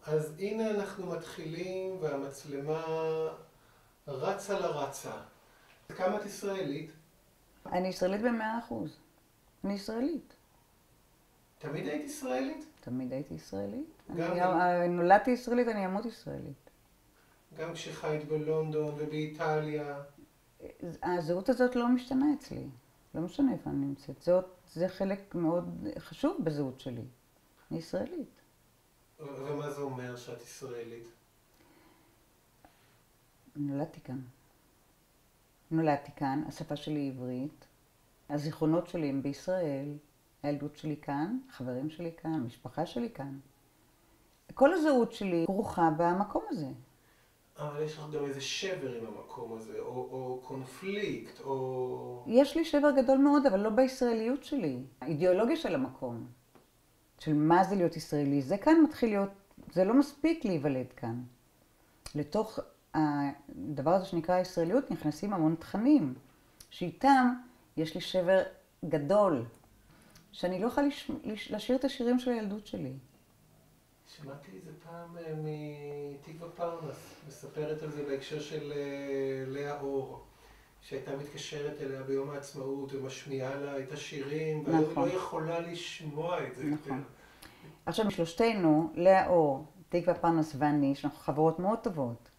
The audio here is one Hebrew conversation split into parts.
אז הנה אנחנו מתחילים והמצלמה רצה לרצה. כמה את ישראלית? אני ישראלית ב100%. אני ישראלית. תמיד היית ישראלית? תמיד הייתי ישראלית. גם נולדתי ישראלית, אני אמות ישראלית. גם כשחיית בלונדון ובאיטליה. הזהות הזאת לא משתנה אצלי. לא משנה איפה אני נמצאת. זה חלק מאוד חשוב בזהות שלי. אני ישראלית. ומה זה אומר שאת ישראלית? נולדתי כאן. נולדתי כאן, השפה שלי היא עברית. הזיכרונות שלי הם בישראל. הילדות שלי כאן, החברים שלי כאן, המשפחה שלי כאן. כל הזהות שלי כרוכה במקום הזה. אבל יש לך גם איזה שבר עם המקום הזה, או קונפליקט, או... יש לי שבר גדול מאוד, אבל לא בישראליות שלי. האידיאולוגיה של המקום, של מה זה להיות ישראלי, זה כאן מתחיל להיות, זה לא מספיק להיוולד כאן. לתוך הדבר הזה שנקרא ישראליות נכנסים המון תכנים, שאיתם יש לי שבר גדול, שאני לא יכולה לשיר את השירים של הילדות שלי. שמעתי איזה פעם מתקווה פרנס, מספרת על זה בהקשר של לאה אור, שהייתה מתקשרת אליה ביום העצמאות ומשמיעה לה את השירים, נכון. ולא יכולה לשמוע את זה. נכון. עכשיו, משלושתנו, לאה אור, תקווה פרנס ואני, שאנחנו חברות מאוד טובות,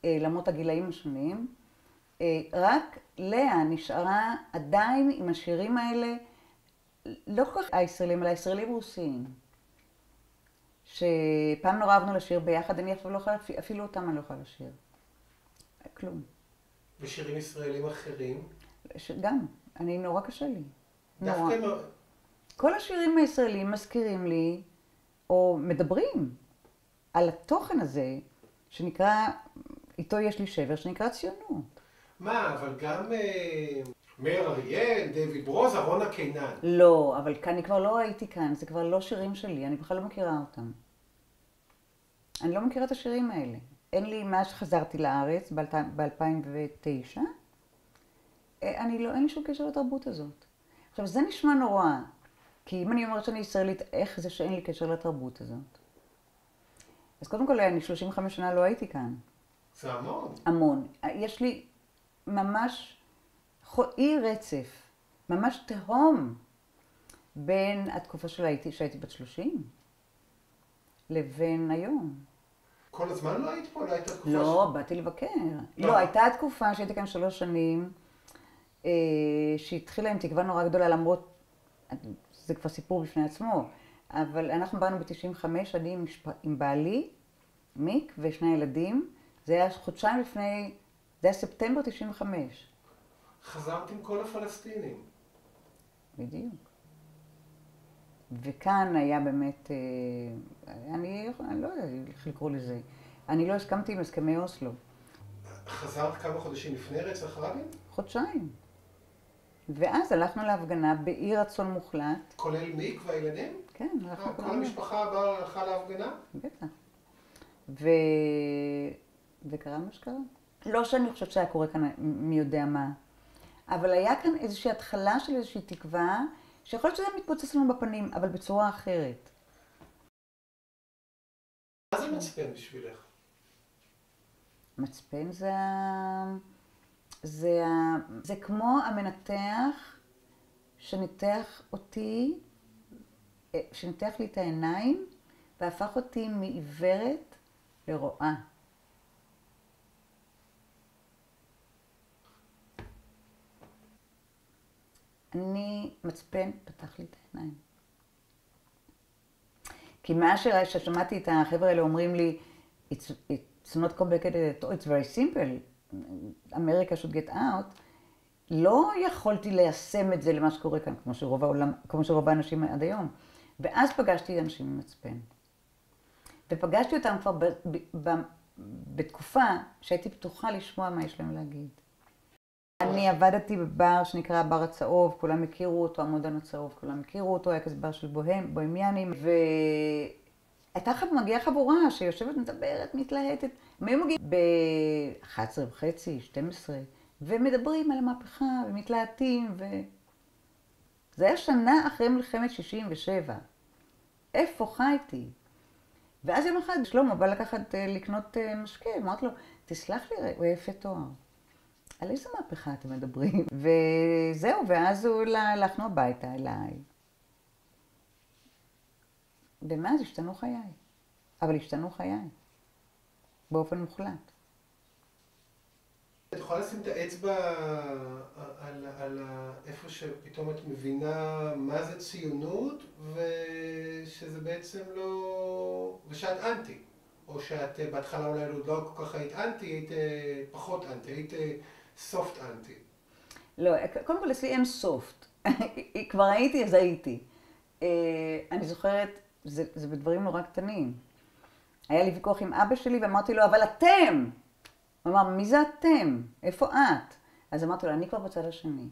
למרות הגילאים השונים, רק לאה נשארה עדיין עם השירים האלה, לא כל כך הישראלים, אלא הישראלים רוסיים. שפעם נורא אהבנו לשיר ביחד, אני עכשיו לא יכולה, אפילו אותם אני לא יכולה לשיר. כלום. ושירים ישראלים אחרים? גם, נורא קשה לי. דווקא לא... כל השירים הישראלים מזכירים לי, או מדברים, על התוכן הזה, שנקרא, איתו יש לי שבר, שנקרא ציונות. מה, אבל גם מאיר אריאל, דויד ברוזה, רונה קינן. לא, אבל אני כבר לא הייתי כאן, זה כבר לא שירים שלי, אני בכלל לא מכירה אותם. אני לא מכירה את השירים האלה. אין לי, מאז שחזרתי לארץ, ב-2009, אין לי שום קשר לתרבות הזאת. עכשיו, זה נשמע נורא, כי אם אני אומרת שאני ישראלית, איך זה שאין לי קשר לתרבות הזאת? אז קודם כל, אני 35 שנה לא הייתי כאן. זה המון. המון. יש לי ממש אי רצף, ממש תהום, בין התקופה שהייתי בת 30, לבין היום. כל הזמן לא היית פה? לא הייתה תקופה לא, באתי לבקר. לא, הייתה תקופה שהייתי כאן 3 שנים, שהתחילה עם תקווה נורא גדולה, למרות, זה כבר סיפור בפני עצמו, אבל אנחנו באנו ב-95, אני עם בעלי, מיק ושני ילדים, זה היה חודשיים לפני, זה היה ספטמבר 95. חזרת עם כל הפלסטינים. בדיוק. וכאן היה באמת, אני לא יודעת איך לקרוא לזה, אני לא הסכמתי עם הסכמי אוסלו. חזרת כמה חודשים לפני רצח רבין? חודשיים. ואז הלכנו להפגנה באי רצון מוחלט. כולל מיק והילדים? כן, הלכנו כל המשפחה הבאה הלכה להפגנה? בטח. וקרה מה שקרה. לא שאני חושבת שהיה קורה כאן מי יודע מה, אבל היה כאן איזושהי התחלה של איזושהי תקווה, שיכול להיות שזה מתפוצץ לנו בפנים, אבל בצורה אחרת. מה זה מצפן בשבילך? מצפן זה כמו המנתח שניתח אותי, שניתח לי את העיניים, והפך אותי מעיוורת לרואה. מצפן פתח לי את העיניים. כי מה ששמעתי את החבר'ה האלה אומרים לי, it's not complicated, it's very simple, America should get out, לא יכולתי ליישם את זה למה שקורה כאן, כמו שרוב האנשים עד היום. ואז פגשתי אנשים עם מצפן. ופגשתי אותם כבר בתקופה שהייתי פתוחה לשמוע מה יש להם להגיד. אני עבדתי בבר שנקרא בר הצהוב, כולם הכירו אותו, המועדון הצהוב, כולם הכירו אותו, היה כזה בר של בוהמיאנים, מגיעה חבורה שיושבת, מדברת, מתלהטת. הם היו מגיעים ב-11:30, 12, ומדברים על המהפכה, ומתלהטים, זה היה שנה אחרי מלחמת 67. איפה חייתי? ואז יום אחד שלמה בא לקנות משקה, אמרתי לו, תסלח לי, הוא יפה תואר. על איזה מהפכה אתם מדברים? וזהו, ואז הוא הלכנו הביתה אליי. ומאז השתנו חיי. אבל השתנו חיי. באופן מוחלט. את יכולה לשים את האצבע על איפה שפתאום את מבינה מה זה ציונות, ושזה בעצם לא... ושאת אנטי. או שאת בהתחלה אולי לא כל כך היית אנטי, היית פחות אנטי, היית סופט אנטי. לא, קודם כל אצלי אין סופט. כבר הייתי, אז הייתי. אני זוכרת, זה בדברים נורא קטנים. היה לי ויכוח עם אבא שלי ואמרתי לו, אבל אתם! הוא אמר, מי זה אתם? איפה את? אז אמרתי לו, אני כבר בצד השני.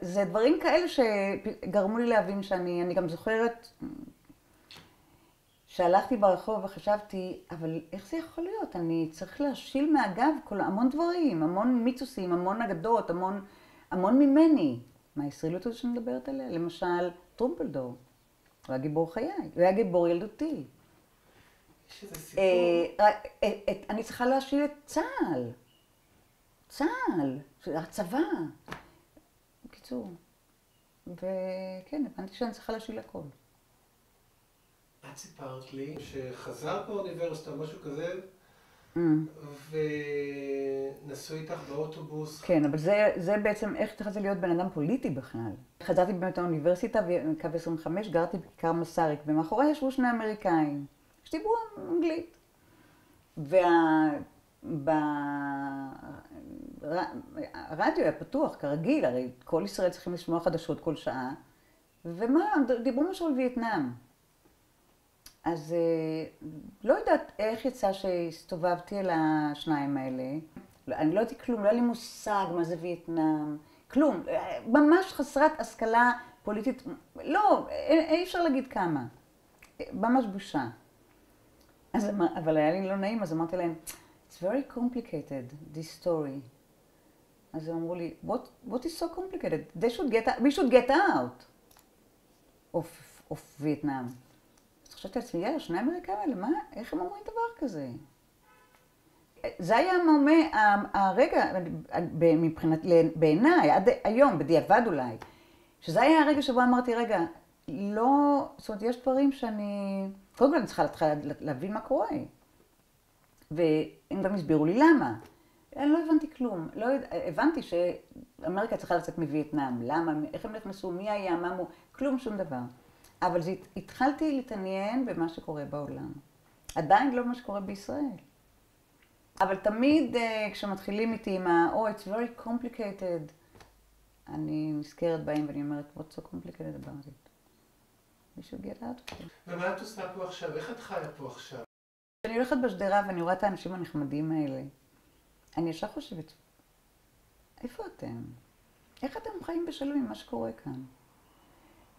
זה דברים כאלה שגרמו לי להבין אני גם זוכרת שהלכתי ברחוב וחשבתי, אבל איך זה יכול להיות? אני צריך להשיל מהגב המון דברים, המון מיתוסים, המון אגדות, המון ממני. מה הישראליות הזו שאני מדברת עליה? למשל, טרומפלדור. הוא היה גיבור חיי, הוא היה גיבור ילדותי. יש איזה סיפור. אני צריכה להשיל את צה"ל. צה"ל, הצבא. בקיצור. וכן, הבנתי שאני צריכה להשיל הכל. את סיפרת לי שחזרת באוניברסיטה או משהו כזה, ונסעו איתך באוטובוס. כן, אבל זה בעצם איך התחלתי להיות בן אדם פוליטי בכלל. חזרתי באמת לאוניברסיטה, בקו 25, גרתי בכיכר מסריק, ומאחורי ישבו שני אמריקאים, שדיברו אנגלית. הרדיו היה פתוח, כרגיל, הרי כל ישראל צריכים לשמוע חדשות כל שעה, ומה, דיברו משהו על וייטנאם. אז לא יודעת איך יצא שהסתובבתי על השניים האלה. אני לא יודעת כלום, לא היה לי מושג מה זה וייטנאם, כלום. ממש חסרת השכלה פוליטית, לא, אי אפשר להגיד כמה. ממש בושה. אבל היה לי לא נעים, אז אמרתי להם, It's very complicated, this story. אז הם אמרו לי, what is so complicated? We should get out of Vietnam. אז חשבתי לעצמי, יאללה, שני האמריקאים האלה, מה? איך הם אומרים דבר כזה? זה היה הרגע, בעיניי, עד היום, בדיעבד אולי, שזה היה הרגע שבו אמרתי, רגע, לא, זאת אומרת, יש דברים שאני, קודם כל אני צריכה להבין מה קורה. והם גם הסבירו לי למה. אני לא הבנתי כלום. הבנתי שאמריקה צריכה לצאת מווייטנאם. למה? איך הם נכנסו? מי היה? מה מו? כלום, שום דבר. אבל התחלתי להתעניין במה שקורה בעולם. עדיין לא מה שקורה בישראל. אבל תמיד כשמתחילים איתי עם it's very complicated, אני נזכרת בהם ואני אומרת, what's so complicated about it? We should get out of it. ומה את עושה פה עכשיו? איך את חיה פה עכשיו? כשאני הולכת בשדרה ואני רואה את האנשים הנחמדים האלה, אני ישר חושבת, איפה אתם? איך אתם חיים בשלום עם מה שקורה כאן?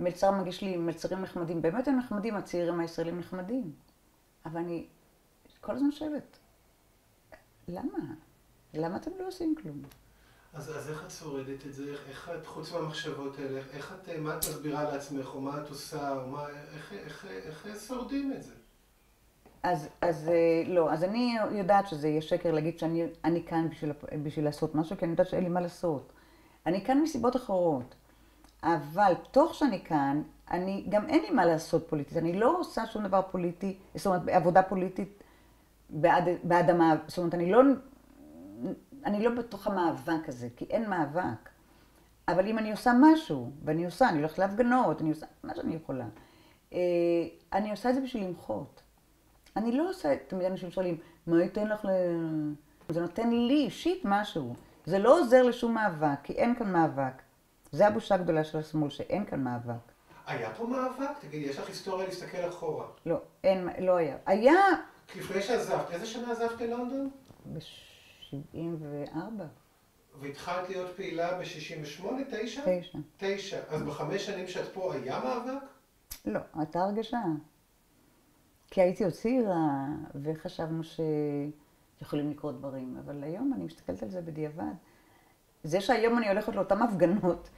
מלצר מגיש לי מלצרים נחמדים, באמת הם נחמדים, הצעירים הישראלים נחמדים. אבל אני כל הזמן שואלת, למה? למה אתם לא עושים כלום? אז איך את שורדת את זה? איך את, חוץ מהמחשבות האלה, מה את מסבירה לעצמך, או מה את עושה, או איך שורדים את זה? אז אני יודעת שזה יהיה שקר להגיד שאני כאן בשביל לעשות משהו, כי אני יודעת שאין לי מה לעשות. אני כאן מסיבות אחרות. אבל תוך שאני כאן, גם אין לי מה לעשות פוליטית. אני לא עושה שום דבר פוליטי, זאת אומרת, עבודה פוליטית בעד המאבק. זאת אומרת, אני לא בתוך המאבק הזה, כי אין מאבק. אבל אם אני עושה משהו, אני הולכת להפגנות, אני עושה מה שאני יכולה. אני עושה את זה בשביל למחות. אני לא עושה, תמיד אנשים שואלים, מה ייתן לך זה נותן לי אישית משהו. זה לא עוזר לשום מאבק, כי אין כאן מאבק. זה הבושה הגדולה של השמאל, שאין כאן מאבק. היה פה מאבק? תגידי, יש לך היסטוריה להסתכל אחורה? לא, לא היה. היה... לפני שעזבת, איזה שנה עזבת ללונדון? ב-74. והתחלת להיות פעילה ב-68, 9? 9. 9. אז ב5 שנים שאת פה היה מאבק? לא, הייתה הרגשה. כי הייתי עוד צעירה, וחשבנו שיכולים לקרות דברים. אבל היום אני מסתכלת על זה בדיעבד. זה שהיום אני הולכת לאותן הפגנות,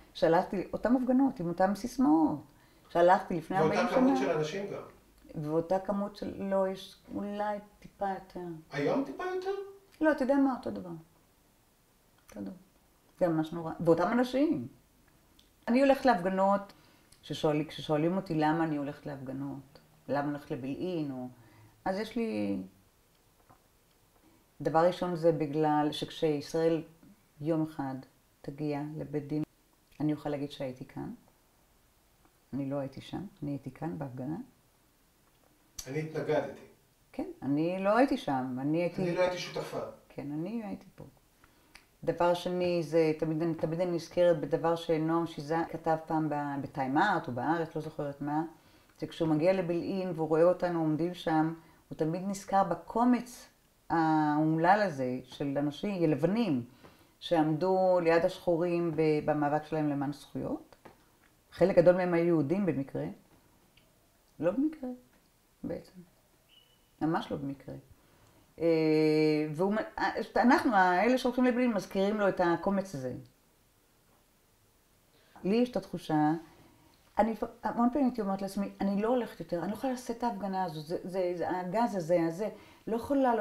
אותן הפגנות עם אותן סיסמאות, שהלכתי לפני 40 שנה. ואותה כמות של אנשים גם. ואותה כמות של לא, יש אולי טיפה יותר. היום טיפה יותר? לא, אתה יודע מה? אותו דבר. אותו דבר. זה ממש נורא. ואותם אנשים. אני הולכת להפגנות, כששואלים אותי למה אני הולכת להפגנות, למה אני הולכת לבילעין, אז יש לי... דבר ראשון זה בגלל שכשישראל יום אחד תגיע לבית דין, אני אוכל להגיד שהייתי כאן. אני לא הייתי שם, אני הייתי כאן בהפגנה. אני התנגדתי. כן, אני לא הייתי שם, אני לא הייתי שותפה. כן, אני הייתי פה. דבר שני, זה תמיד אני נזכרת בדבר שנועם שיזה כתב פעם בטיים אאוט או בארץ, לא זוכרת מה, זה כשהוא מגיע לבילעין והוא רואה אותנו עומדים שם, הוא תמיד נזכר בקומץ האומלל הזה של אנשים, לבנים, שעמדו ליד השחורים במאבק שלהם למען זכויות. חלק גדול מהם היו יהודים במקרה. לא במקרה, בעצם. ממש לא במקרה. ואנחנו, האלה שהולכים לבילעין, מזכירים לו את הקומץ הזה. לי יש את התחושה, המון פעמים הייתי אומרת לעצמי, אני לא הולכת יותר, אני לא יכולה לעשות את ההפגנה הזו, זה הגז הזה, לא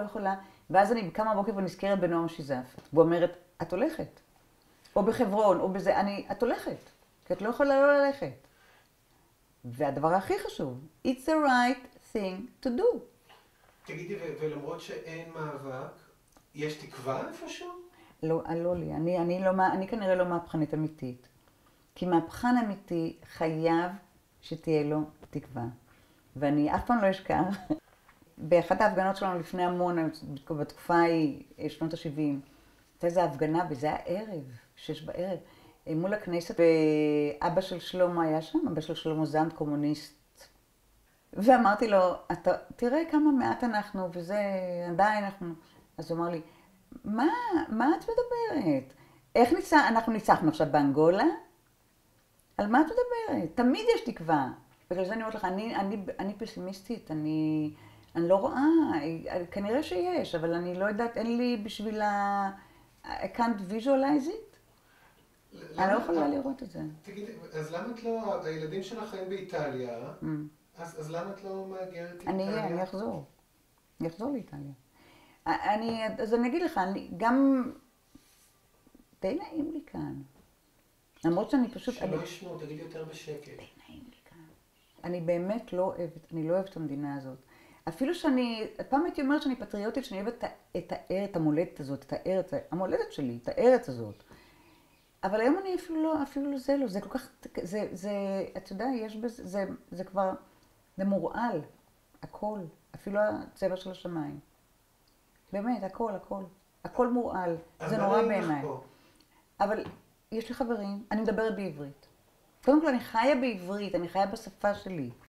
יכולה. ואז אני קמה בבוקר ונזכרת בנועם שיזף. והוא אומרת, את הולכת. או בחברון, או בזה, את הולכת. כי את לא יכולה לא ללכת. והדבר הכי חשוב, it's the right thing to do. תגידי, ולמרות שאין מאבק, יש תקווה איפשהו? לא לי, אני כנראה לא מהפכנית אמיתית. כי מהפכן אמיתי חייב שתהיה לו תקווה. ואני אף פעם לא אשכח. באחת ההפגנות שלנו לפני המון, בתקופה ההיא, שנות ה-70, הייתה איזו הפגנה, וזה היה ערב, 6 בערב, מול הכנסת, ואבא של שלמה היה שם, אבא של שלמה זנד, קומוניסט. ואמרתי לו, תראה כמה מעט אנחנו, וזה עדיין אנחנו... אז הוא אמר לי, מה את מדברת? אנחנו ניצחנו עכשיו באנגולה? על מה את מדברת? תמיד יש תקווה. בגלל זה אני אומרת לך, אני פסימיסטית, אני לא רואה, כנראה שיש, אבל אני לא יודעת, אין לי בשביל I can't visualize it. אני לא יכולה לראות את זה. תגידי, אז למה את לא, הילדים שלך חיים באיטליה, אז למה את לא מהגרת איטליה? אני אחזור לאיטליה. אז אני אגיד לך, גם די נעים לי כאן. למרות שאני פשוט... שלא ישמעו, תגידי יותר בשקט. די נעים לי כאן. אני באמת לא אוהבת את המדינה הזאת. אפילו פעם הייתי אומרת שאני פטריוטית, שאני אוהבת את המולדת הזאת, את הארץ, המולדת שלי, את הארץ הזאת. אבל היום אני אפילו לא זה לא, זה כל כך, אתה יודע, יש בזה, זה כבר, זה מורעל, הכל, אפילו הצבע של השמיים. באמת, הכל מורעל, זה נורא בעיניי. אבל יש לי חברים, אני מדברת בעברית. קודם כל, אני חיה בעברית, אני חיה בשפה שלי.